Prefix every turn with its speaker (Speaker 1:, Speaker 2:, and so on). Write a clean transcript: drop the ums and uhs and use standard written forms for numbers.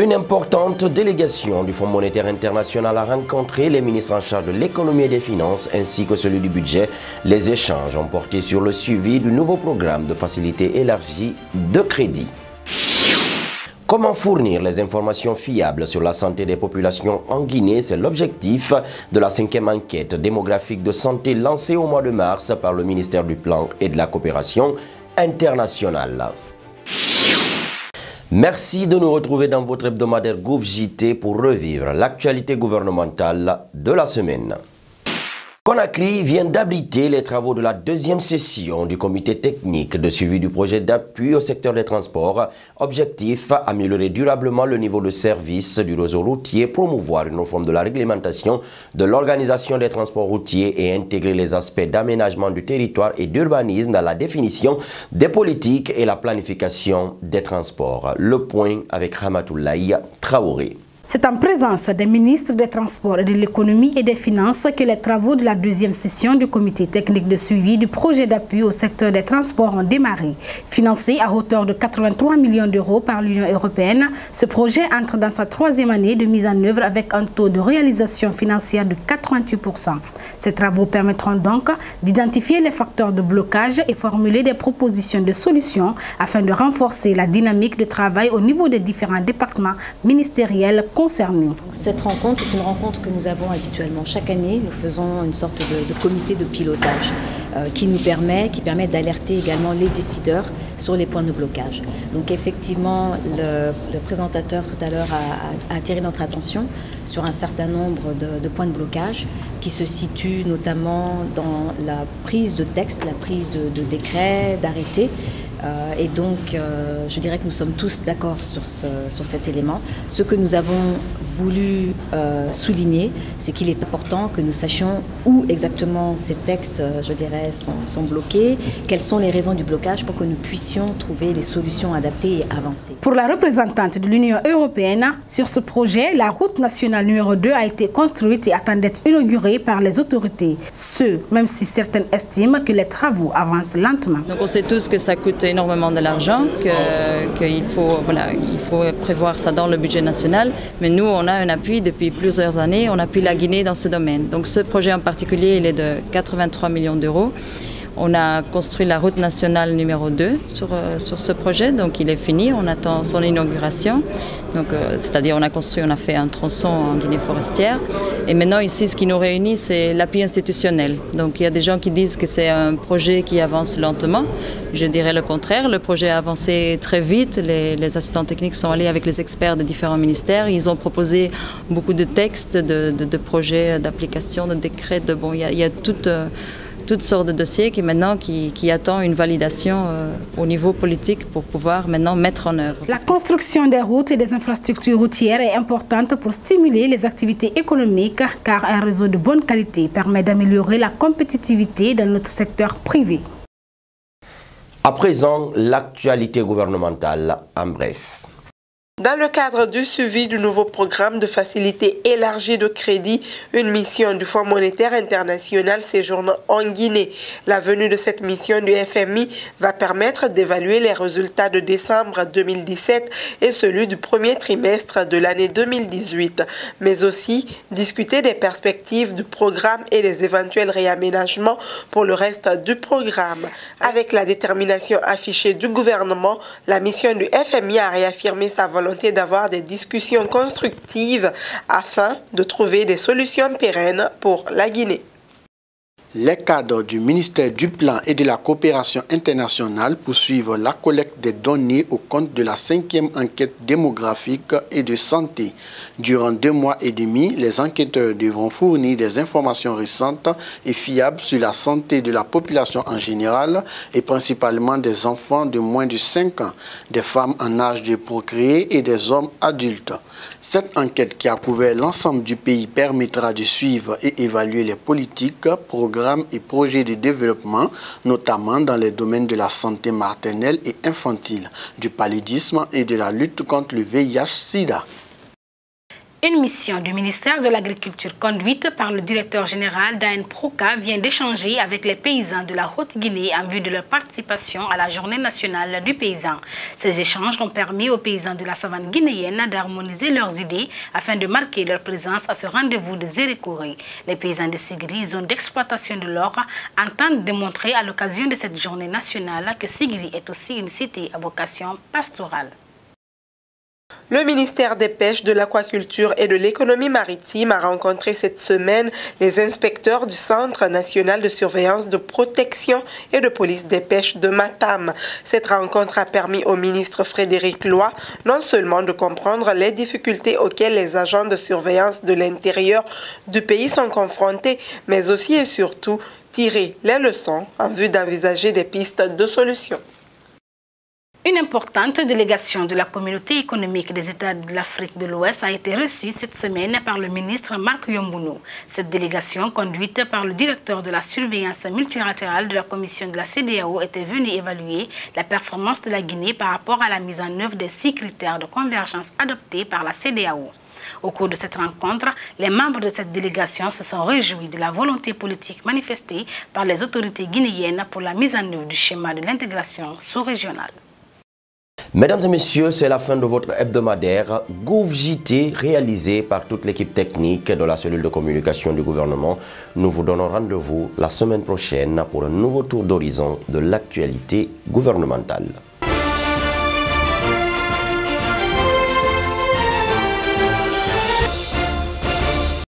Speaker 1: Une importante délégation du Fonds monétaire international a rencontré les ministres en charge de l'économie et des finances ainsi que celui du budget. Les échanges ont porté sur le suivi du nouveau programme de facilité élargie de crédit. Comment fournir les informations fiables sur la santé des populations en Guinée? C'est l'objectif de la 5e enquête démographique de santé lancée au mois de mars par le ministère du Plan et de la Coopération internationale. Merci de nous retrouver dans votre hebdomadaire Gouv JT pour revivre l'actualité gouvernementale de la semaine. Conakry vient d'abriter les travaux de la 2e session du comité technique de suivi du projet d'appui au secteur des transports. Objectif, améliorer durablement le niveau de service du réseau routier, promouvoir une réforme de la réglementation de l'organisation des transports routiers et intégrer les aspects d'aménagement du territoire et d'urbanisme dans la définition des politiques et la planification des transports. Le point avec Ramatoulaye Traoré.
Speaker 2: C'est en présence des ministres des Transports et de l'Économie et des Finances que les travaux de la 2e session du comité technique de suivi du projet d'appui au secteur des transports ont démarré. Financé à hauteur de 83 millions d'euros par l'Union européenne, ce projet entre dans sa 3e année de mise en œuvre avec un taux de réalisation financière de 88%. Ces travaux permettront donc d'identifier les facteurs de blocage et formuler des propositions de solutions afin de renforcer la dynamique de travail au niveau des différents départements ministériels concernés.
Speaker 3: Cette rencontre est une rencontre que nous avons habituellement chaque année. Nous faisons une sorte de comité de pilotage qui permet d'alerter également les décideurs sur les points de blocage. Donc effectivement, le présentateur tout à l'heure a attiré notre attention sur un certain nombre de points de blocage qui se situent notamment dans la prise de texte, la prise de décrets, d'arrêtés. Et donc, je dirais que nous sommes tous d'accord sur cet élément. Ce que nous avons voulu souligner, c'est qu'il est important que nous sachions où exactement ces textes, je dirais, sont bloqués, quelles sont les raisons du blocage pour que nous puissions trouver les solutions adaptées et avancer.
Speaker 2: Pour la représentante de l'Union européenne, sur ce projet, la route nationale numéro 2 a été construite et attend d'être inaugurée par les autorités. Même si certaines estiment que les travaux avancent lentement.
Speaker 4: Donc on sait tous que ça coûte énormément de l'argent, qu'il faut prévoir ça dans le budget national. Mais nous, on a un appui depuis plusieurs années. On appuie la Guinée dans ce domaine. Donc ce projet en particulier, il est de 83 millions d'euros. On a construit la route nationale numéro 2 sur ce projet, donc il est fini, on attend son inauguration. C'est-à-dire on a fait un tronçon en Guinée forestière. Et maintenant ici, ce qui nous réunit, c'est l'appui institutionnel. Donc il y a des gens qui disent que c'est un projet qui avance lentement. Je dirais le contraire, le projet a avancé très vite. Les assistants techniques sont allés avec les experts des différents ministères. Ils ont proposé beaucoup de textes, de projets, d'applications, de décrets. Il y a toutes sortes de dossiers qui attendent une validation au niveau politique pour pouvoir maintenant mettre en œuvre.
Speaker 2: La construction des routes et des infrastructures routières est importante pour stimuler les activités économiques car un réseau de bonne qualité permet d'améliorer la compétitivité dans notre secteur privé.
Speaker 1: À présent, l'actualité gouvernementale en bref.
Speaker 5: Dans le cadre du suivi du nouveau programme de facilité élargie de crédit, une mission du Fonds monétaire international séjourne en Guinée. La venue de cette mission du FMI va permettre d'évaluer les résultats de décembre 2017 et celui du premier trimestre de l'année 2018, mais aussi discuter des perspectives du programme et des éventuels réaménagements pour le reste du programme. Avec la détermination affichée du gouvernement, la mission du FMI a réaffirmé sa volonté d'avoir des discussions constructives afin de trouver des solutions pérennes pour la Guinée.
Speaker 6: Les cadres du ministère du Plan et de la Coopération internationale poursuivent la collecte des données au compte de la 5e enquête démographique et de santé. Durant 2 mois et demi, les enquêteurs devront fournir des informations récentes et fiables sur la santé de la population en général et principalement des enfants de moins de 5 ans, des femmes en âge de procréer et des hommes adultes. Cette enquête qui a couvert l'ensemble du pays permettra de suivre et évaluer les politiques, programmes et projets de développement, notamment dans les domaines de la santé maternelle et infantile, du paludisme et de la lutte contre le VIH-Sida.
Speaker 2: Une mission du ministère de l'Agriculture conduite par le directeur général d'ANPROCA vient d'échanger avec les paysans de la Haute-Guinée en vue de leur participation à la Journée nationale du paysan. Ces échanges ont permis aux paysans de la savane guinéenne d'harmoniser leurs idées afin de marquer leur présence à ce rendez-vous de Zérékouré. Les paysans de Sigri, zone d'exploitation de l'or, entendent démontrer à l'occasion de cette Journée nationale que Sigri est aussi une cité à vocation pastorale.
Speaker 5: Le ministère des Pêches, de l'Aquaculture et de l'Économie maritime a rencontré cette semaine les inspecteurs du Centre national de surveillance de protection et de police des pêches de Matam. Cette rencontre a permis au ministre Frédéric Loy non seulement de comprendre les difficultés auxquelles les agents de surveillance de l'intérieur du pays sont confrontés, mais aussi et surtout tirer les leçons en vue d'envisager des pistes de solutions.
Speaker 2: Une importante délégation de la communauté économique des États de l'Afrique de l'Ouest a été reçue cette semaine par le ministre Marc Yombounou. Cette délégation, conduite par le directeur de la surveillance multilatérale de la commission de la CEDEAO, était venue évaluer la performance de la Guinée par rapport à la mise en œuvre des 6 critères de convergence adoptés par la CEDEAO. Au cours de cette rencontre, les membres de cette délégation se sont réjouis de la volonté politique manifestée par les autorités guinéennes pour la mise en œuvre du schéma de l'intégration sous-régionale.
Speaker 1: Mesdames et messieurs, c'est la fin de votre hebdomadaire GouverJT réalisé par toute l'équipe technique de la cellule de communication du gouvernement. Nous vous donnons rendez-vous la semaine prochaine pour un nouveau tour d'horizon de l'actualité gouvernementale.